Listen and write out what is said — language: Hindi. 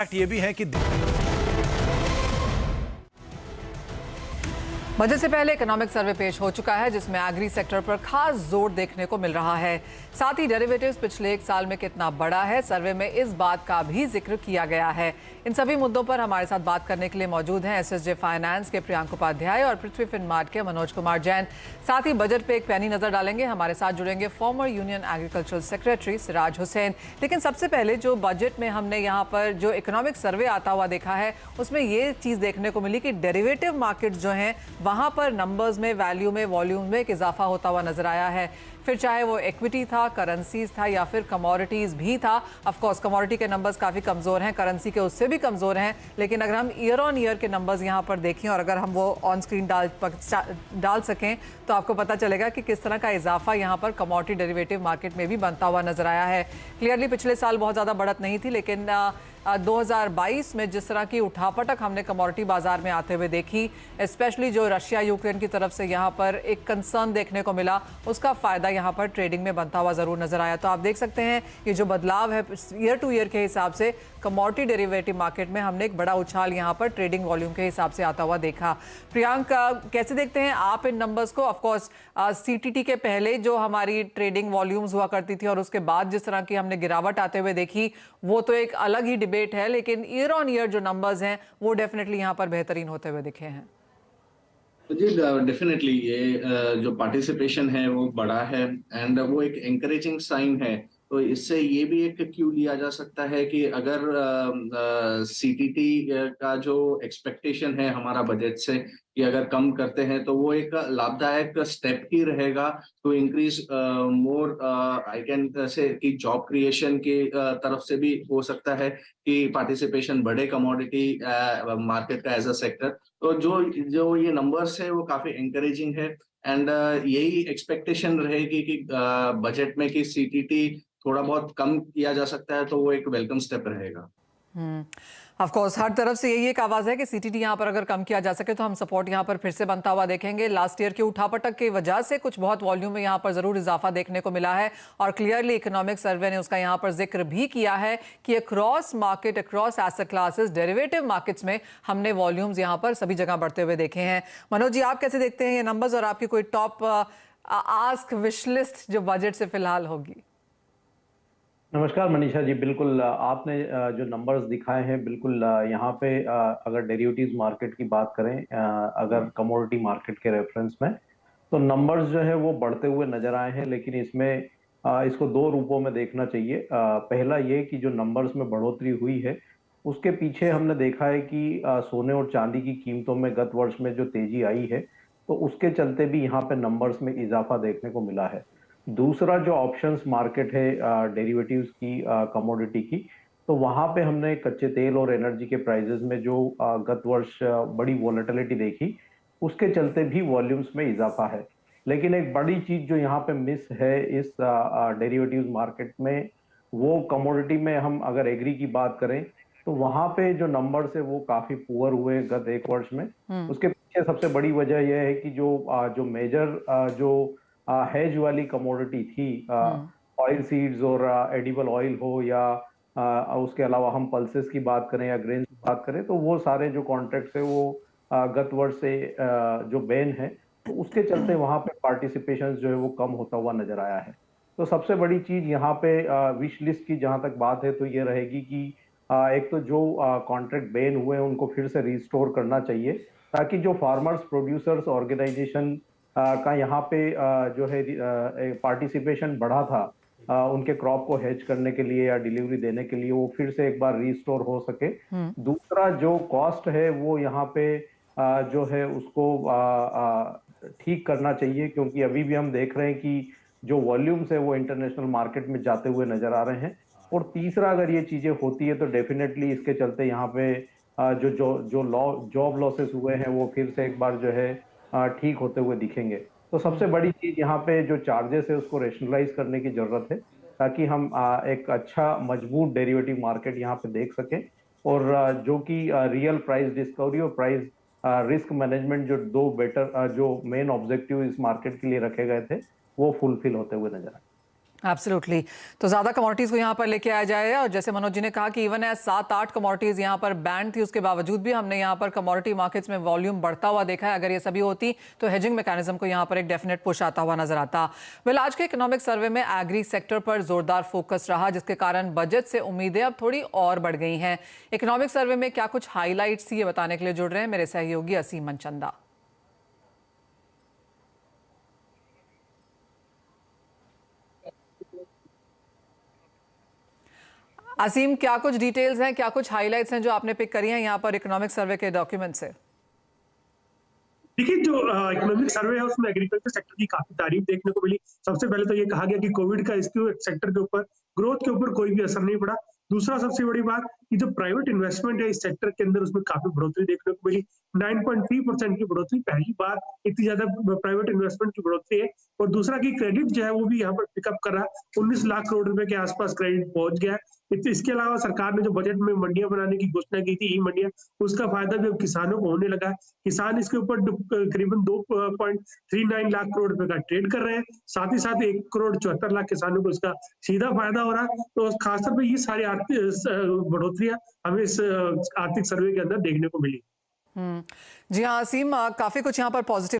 फैक्ट ये भी है कि बजट से पहले इकोनॉमिक सर्वे पेश हो चुका है जिसमें एग्री सेक्टर पर खास जोर देखने को मिल रहा है। साथ ही डेरिवेटिव्स पिछले एक साल में कितना बढ़ा है, सर्वे में इस बात का भी जिक्र किया गया है। इन सभी मुद्दों पर हमारे साथ बात करने के लिए मौजूद हैं एसएसजे फाइनेंस के प्रियांक उपाध्याय और पृथ्वी फिनमार्ट के मनोज कुमार जैन। साथ ही बजट पे एक पैनी नजर डालेंगे। हमारे साथ जुड़ेंगे former union agricultural secretary Siraj Hussain. लेकिन सबसे पहले जो बजट में हमने यहाँ पर जो इकोनॉमिक सर्वे आता हुआ देखा है उसमें ये चीज़ देखने को मिली कि डेरिवेटिव मार्केट जो हैं वहां पर नंबर्स में, वैल्यू में, वॉल्यूम में एक इजाफा होता हुआ नजर आया है। फिर चाहे वो इक्विटी था, करेंसीज था या फिर कमोडिटीज भी था। ऑफ कोर्स कमोडिटी के नंबर्स काफ़ी कमज़ोर हैं, करेंसी के उससे भी कमज़ोर हैं। लेकिन अगर हम ईयर ऑन ईयर के नंबर्स यहाँ पर देखें और अगर हम वो ऑन स्क्रीन डाल सकें तो आपको पता चलेगा कि किस तरह का इजाफा यहाँ पर कमोडिटी डेरिवेटिव मार्केट में भी बनता हुआ नजर आया है। क्लियरली पिछले साल बहुत ज़्यादा बढ़त नहीं थी, लेकिन 2022 में जिस तरह की उठापटक हमने कमोडिटी बाजार में आते हुए देखी, स्पेशली जो रशिया यूक्रेन की तरफ से यहाँ पर एक कंसर्न देखने को मिला, उसका फ़ायदा यहाँ पर ट्रेडिंग में बनता हुआ ज़रूर नज़र आया। तो आप देख सकते हैं ये जो बदलाव है ईयर टू ईयर के हिसाब से कमोडिटी डेरिवेटिव मार्केट में हमने एक बड़ा उछाल यहाँ पर ट्रेडिंग वॉल्यूम के हिसाब से आता हुआ देखा। प्रियांक, कैसे देखते हैं आप इन नंबर्स को? ऑफकोर्स सीटीटी के पहले जो हमारी ट्रेडिंग वॉल्यूम्स हुआ करती थी और उसके बाद जिस तरह की हमने गिरावट आते हुए देखी, वो तो एक अलग ही डिबेट है, लेकिन ईयर ऑन ईयर जो नंबर्स हैं वो डेफिनेटली यहाँ पर बेहतरीन होते हुए दिखे हैं। जी डेफिनेटली ये जो पार्टिसिपेशन है वो बड़ा है एंड वो एक एंकरेजिंग साइन है। तो इससे ये भी एक क्यू लिया जा सकता है कि अगर सीटीटी का जो एक्सपेक्टेशन है हमारा बजट से कि अगर कम करते हैं तो वो एक लाभदायक स्टेप ही रहेगा to increase more I can say कि जॉब क्रिएशन की तरफ से भी हो सकता है कि पार्टिसिपेशन बढ़े कमोडिटी मार्केट का एज अ सेक्टर। तो जो जो ये नंबर्स है वो काफी एंकरेजिंग है एंड यही एक्सपेक्टेशन रहेगी कि बजट में कि सीटीटी थोड़ा बहुत कम किया जा सकता है तो वो एक वेलकम स्टेप रहेगा। ऑफ कोर्स हर तरफ से यही एक आवाज है कि सीटीटी यहाँ पर अगर कम किया जा सके तो हम सपोर्ट यहाँ पर फिर से बनता हुआ देखेंगे। लास्ट ईयर की उठापटक की वजह से कुछ बहुत वॉल्यूम में यहाँ पर जरूर इजाफा देखने को मिला है और क्लियरली इकोनॉमिक सर्वे ने उसका यहाँ पर जिक्र भी किया है कि across market, across asset classes, derivative markets में हमने वॉल्यूम्स यहाँ पर सभी जगह बढ़ते हुए देखे हैं। मनोज जी, आप कैसे देखते हैं ये नंबर्स और आपकी कोई टॉप आस्क विश लिस्ट जो बजट से फिलहाल होगी? नमस्कार मनीषा जी, बिल्कुल आपने जो नंबर्स दिखाए हैं बिल्कुल यहाँ पे अगर डेरिवेटिव्स मार्केट की बात करें, अगर कमोडिटी मार्केट के रेफरेंस में, तो नंबर्स जो है वो बढ़ते हुए नजर आए हैं। लेकिन इसमें इसको दो रूपों में देखना चाहिए। पहला ये कि जो नंबर्स में बढ़ोतरी हुई है उसके पीछे हमने देखा है कि सोने और चांदी की कीमतों में गत वर्ष में जो तेजी आई है तो उसके चलते भी यहाँ पे नंबर्स में इजाफा देखने को मिला है। दूसरा जो ऑप्शंस मार्केट है डेरिवेटिव्स की, कमोडिटी की, तो वहां पे हमने कच्चे तेल और एनर्जी के प्राइसेस में जो गत वर्ष बड़ी वॉलेटिलिटी देखी उसके चलते भी वॉल्यूम्स में इजाफा है। लेकिन एक बड़ी चीज जो यहाँ पे मिस है इस डेरिवेटिव्स मार्केट में, वो कमोडिटी में हम अगर एग्री की बात करें तो वहां पे जो नंबर्स है वो काफी पुअर हुए गत एक वर्ष में। उसके पीछे सबसे बड़ी वजह यह है कि जो मेजर जो हेज वाली कमोडिटी थी, ऑयल सीड्स और एडिबल ऑयल हो या उसके अलावा हम पल्सेस की बात करें या ग्रेन की बात करें, तो वो सारे जो कॉन्ट्रैक्ट्स है वो गत वर्ष से जो बैन है तो उसके चलते वहां पे पार्टिसिपेशन जो है वो कम होता हुआ नजर आया है। तो सबसे बड़ी चीज यहाँ पे विश लिस्ट की जहां तक बात है तो ये रहेगी कि एक तो जो कॉन्ट्रैक्ट बैन हुए हैं उनको फिर से रिस्टोर करना चाहिए ताकि जो फार्मर्स प्रोड्यूसर्स ऑर्गेनाइजेशन का यहाँ पे जो है पार्टिसिपेशन बढ़ा था उनके क्रॉप को हेज करने के लिए या डिलीवरी देने के लिए, वो फिर से एक बार रिस्टोर हो सके। दूसरा जो कॉस्ट है वो यहाँ पे जो है उसको ठीक करना चाहिए, क्योंकि अभी भी हम देख रहे हैं कि जो वॉल्यूम्स है वो इंटरनेशनल मार्केट में जाते हुए नजर आ रहे हैं। और तीसरा, अगर ये चीजें होती है तो डेफिनेटली इसके चलते यहाँ पे जो जो जो जॉब लॉसेस हुए हैं वो फिर से एक बार जो है ठीक होते हुए दिखेंगे। तो सबसे बड़ी चीज यहाँ पे जो चार्जेस है उसको रेशनलाइज करने की जरूरत है ताकि हम एक अच्छा मजबूत डेरिवेटिव मार्केट यहाँ पे देख सकें और जो कि रियल प्राइस डिस्कवरी और प्राइस रिस्क मैनेजमेंट, जो दो बेटर जो मेन ऑब्जेक्टिव इस मार्केट के लिए रखे गए थे, वो फुलफिल होते हुए नजर आए। एब्सोल्युटली। तो ज़्यादा कमोडिटीज़ को यहाँ पर लेके आया जाए, और जैसे मनोज जी ने कहा कि इवन 7-8 कमोडिटीज़ यहाँ पर बैन थी, उसके बावजूद भी हमने यहाँ पर कमोडिटी मार्केट्स में वॉल्यूम बढ़ता हुआ देखा है। अगर ये सभी होती तो हेजिंग मैकेनिज्म को यहाँ पर एक डेफिनेट पुश आता हुआ नजर आता। वेल, आज के इकोनॉमिक सर्वे में एग्री सेक्टर पर जोरदार फोकस रहा, जिसके कारण बजट से उम्मीदें अब थोड़ी और बढ़ गई हैं। इकोनॉमिक सर्वे में क्या कुछ हाईलाइट्स ये बताने के लिए जुड़ रहे हैं मेरे सहयोगी असीम मनचंदा। असीम, क्या कुछ डिटेल्स हैं, क्या कुछ हाइलाइट्स हैं जो आपने पिक करी हैं यहाँ पर इकोनॉमिक सर्वे के डॉक्यूमेंट से? देखिए, जो इकोनॉमिक सर्वे है उसमें एग्रीकल्चर सेक्टर की काफी तारीफ देखने को मिली। सबसे पहले तो ये कहा गया कि कोविड का इसके सेक्टर के ऊपर, ग्रोथ के ऊपर कोई भी असर नहीं पड़ा। दूसरा सबसे बड़ी बात कि जो प्राइवेट इन्वेस्टमेंट है इस सेक्टर के अंदर, उसमें काफी बढ़ोतरी देखने को मिली। 9.3% की बढ़ोतरी, पहली बार इतनी ज्यादा प्राइवेट इन्वेस्टमेंट की बढ़ोतरी है। और दूसरा कि क्रेडिट जो है वो भी यहाँ पर पिकअप कर रहा है, 19 लाख करोड़ रुपए के आसपास क्रेडिट पहुंच गया है। इसके अलावा सरकार ने जो बजट में मंडियां बनाने की घोषणा की थी, ई मंडियां, उसका फायदा भी अब किसानों को होने लगा है। किसान इसके ऊपर करीबन 2.39 लाख करोड़ रुपए का ट्रेड कर रहे हैं। साथ ही साथ 1 करोड़ 74 लाख किसानों को इसका सीधा फायदा हो रहा है। तो खासतौर पर ये सारी आर्थिक बढ़ोतरियां हमें इस आर्थिक सर्वे के अंदर देखने को मिली। जी हाँ असीम, काफी कुछ यहाँ पर पॉजिटिव